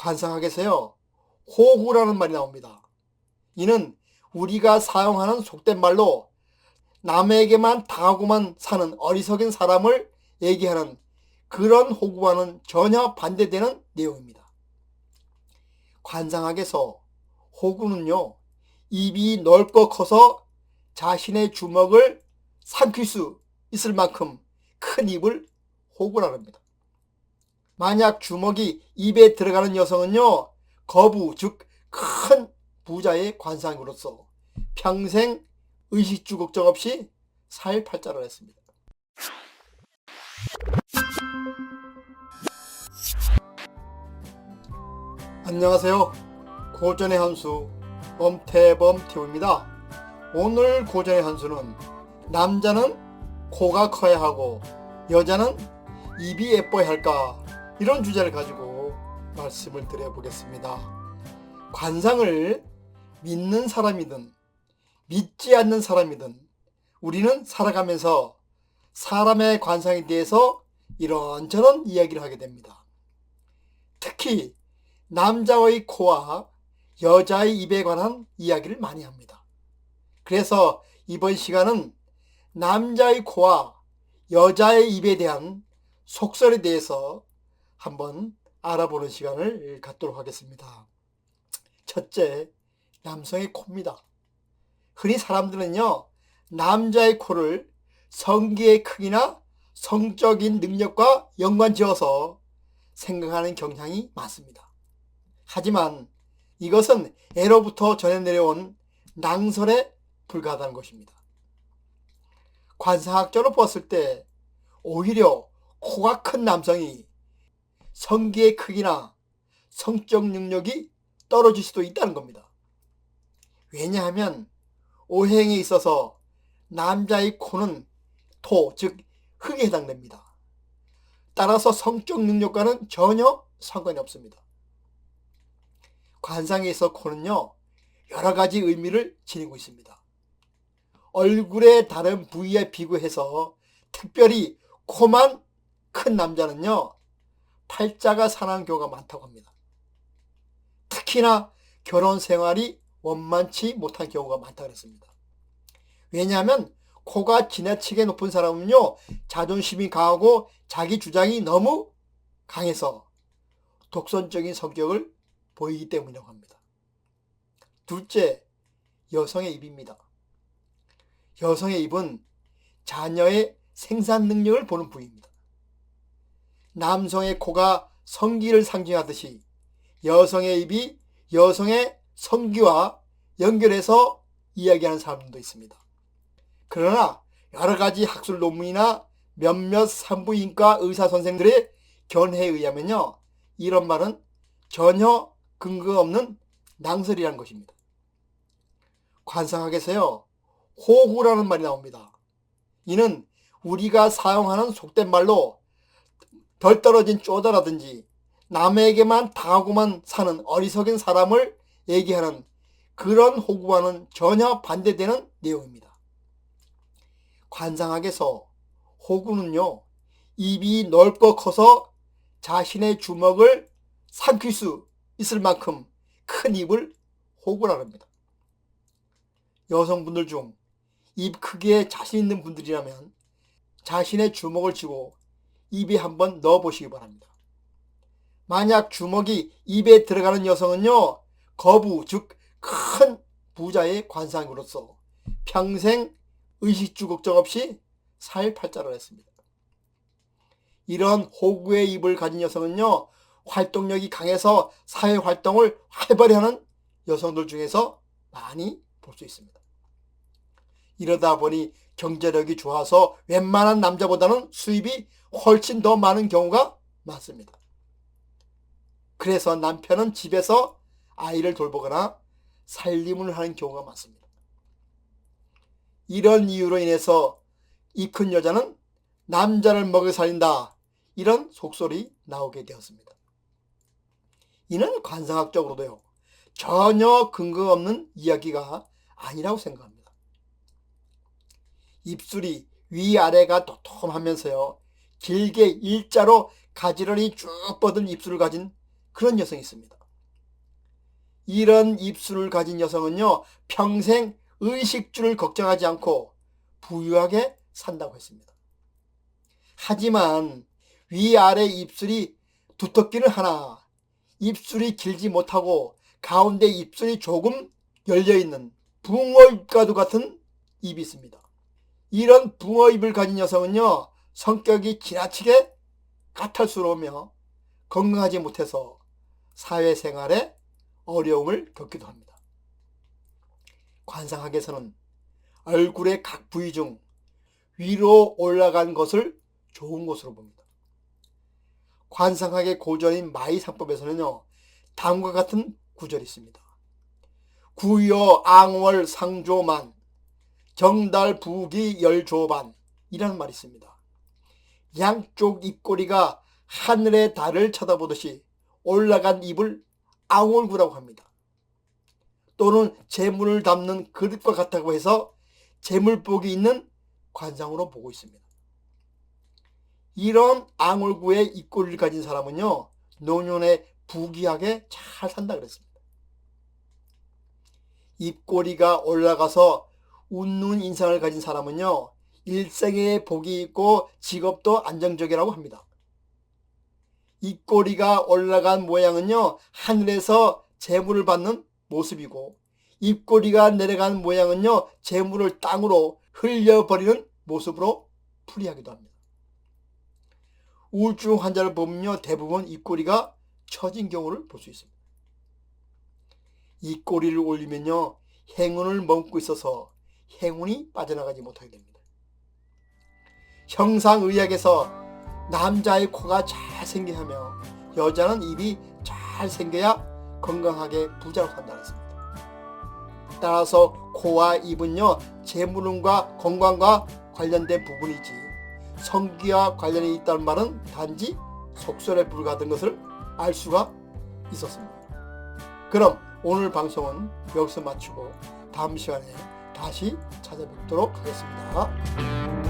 관상학에서요, 호구라는 말이 나옵니다. 이는 우리가 사용하는 속된 말로 남에게만 당하고만 사는 어리석은 사람을 얘기하는 그런 호구와는 전혀 반대되는 내용입니다. 관상학에서 호구는요, 입이 넓고 커서 자신의 주먹을 삼킬 수 있을 만큼 큰 입을 호구라 합니다. 만약 주먹이 입에 들어가는 여성은요, 거부, 즉 큰 부자의 관상으로서 평생 의식주 걱정 없이 살 팔자를 했습니다. 안녕하세요. 고전의 한수 범태범태우입니다. 오늘 고전의 한수는 남자는 코가 커야 하고 여자는 입이 예뻐야 할까, 이런 주제를 가지고 말씀을 드려보겠습니다. 관상을 믿는 사람이든 믿지 않는 사람이든 우리는 살아가면서 사람의 관상에 대해서 이런저런 이야기를 하게 됩니다. 특히 남자의 코와 여자의 입에 관한 이야기를 많이 합니다. 그래서 이번 시간은 남자의 코와 여자의 입에 대한 속설에 대해서 한번 알아보는 시간을 갖도록 하겠습니다. 첫째, 남성의 코입니다. 흔히 사람들은요, 남자의 코를 성기의 크기나 성적인 능력과 연관지어서 생각하는 경향이 많습니다. 하지만 이것은 예로부터 전해 내려온 낭설에 불과하다는 것입니다. 관상학적으로 봤을 때 오히려 코가 큰 남성이 성기의 크기나 성적 능력이 떨어질 수도 있다는 겁니다. 왜냐하면 오행에 있어서 남자의 코는 토, 즉 흙에 해당됩니다. 따라서 성적 능력과는 전혀 상관이 없습니다. 관상에 있어 코는요, 여러 가지 의미를 지니고 있습니다. 얼굴의 다른 부위에 비교해서 특별히 코만 큰 남자는요, 팔자가 사나운 경우가 많다고 합니다. 특히나 결혼 생활이 원만치 못한 경우가 많다고 했습니다. 왜냐하면 코가 지나치게 높은 사람은요, 자존심이 강하고 자기 주장이 너무 강해서 독선적인 성격을 보이기 때문이라고 합니다. 둘째, 여성의 입입니다. 여성의 입은 자녀의 생산 능력을 보는 부위입니다. 남성의 코가 성기를 상징하듯이 여성의 입이 여성의 성기와 연결해서 이야기하는 사람들도 있습니다. 그러나 여러 가지 학술 논문이나 몇몇 산부인과 의사 선생들의 견해에 의하면요, 이런 말은 전혀 근거 없는 낭설이라는 것입니다. 관상학에서요, 호구라는 말이 나옵니다. 이는 우리가 사용하는 속된 말로 덜 떨어진 쪼다라든지 남에게만 당하고만 사는 어리석은 사람을 얘기하는 그런 호구와는 전혀 반대되는 내용입니다. 관상학에서 호구는요, 입이 넓고 커서 자신의 주먹을 삼킬 수 있을 만큼 큰 입을 호구라 합니다. 여성분들 중 입 크기에 자신 있는 분들이라면 자신의 주먹을 쥐고 입에 한번 넣어 보시기 바랍니다. 만약 주먹이 입에 들어가는 여성은요, 거부, 즉 큰 부자의 관상으로서 평생 의식주 걱정 없이 살 팔자를 했습니다. 이런 호구의 입을 가진 여성은요, 활동력이 강해서 사회활동을 활발히 하는 여성들 중에서 많이 볼 수 있습니다. 이러다 보니 경제력이 좋아서 웬만한 남자보다는 수입이 훨씬 더 많은 경우가 많습니다. 그래서 남편은 집에서 아이를 돌보거나 살림을 하는 경우가 많습니다. 이런 이유로 인해서 이 큰 여자는 남자를 먹여 살린다, 이런 속설이 나오게 되었습니다. 이는 관상학적으로도요, 전혀 근거 없는 이야기가 아니라고 생각합니다. 입술이 위아래가 도톰하면서요, 길게 일자로 가지런히 쭉 뻗은 입술을 가진 그런 여성이 있습니다. 이런 입술을 가진 여성은요, 평생 의식주를 걱정하지 않고 부유하게 산다고 했습니다. 하지만 위아래 입술이 두텁기는 하나 입술이 길지 못하고 가운데 입술이 조금 열려있는 붕어입과도 같은 입이 있습니다. 이런 붕어입을 가진 여성은요, 성격이 지나치게 까탈스러우며 건강하지 못해서 사회생활에 어려움을 겪기도 합니다. 관상학에서는 얼굴의 각 부위 중 위로 올라간 것을 좋은 것으로 봅니다. 관상학의 고전인 마이상법에서는요, 다음과 같은 구절이 있습니다. 구여 앙월 상조만 정달 부기 열조반 이라는 말이 있습니다. 양쪽 입꼬리가 하늘의 달을 쳐다보듯이 올라간 입을 앙월구라고 합니다. 또는 재물을 담는 그릇과 같다고 해서 재물복이 있는 관상으로 보고 있습니다. 이런 앙월구의 입꼬리를 가진 사람은요, 노년에 부귀하게 잘 산다 그랬습니다. 입꼬리가 올라가서 웃는 인상을 가진 사람은요, 일생에 복이 있고 직업도 안정적이라고 합니다. 입꼬리가 올라간 모양은요, 하늘에서 재물을 받는 모습이고, 입꼬리가 내려간 모양은요, 재물을 땅으로 흘려버리는 모습으로 풀이하기도 합니다. 우울증 환자를 보면요, 대부분 입꼬리가 처진 경우를 볼 수 있습니다. 입꼬리를 올리면요, 행운을 머금고 있어서 행운이 빠져나가지 못하게 됩니다. 형상의학에서 남자의 코가 잘 생겨야 하며 여자는 입이 잘 생겨야 건강하게 부자로 산다고 했습니다. 따라서 코와 입은요, 재물운과 건강과 관련된 부분이지 성기와 관련이 있다는 말은 단지 속설에 불과하던 것을 알 수가 있었습니다. 그럼 오늘 방송은 여기서 마치고 다음 시간에 다시 찾아뵙도록 하겠습니다.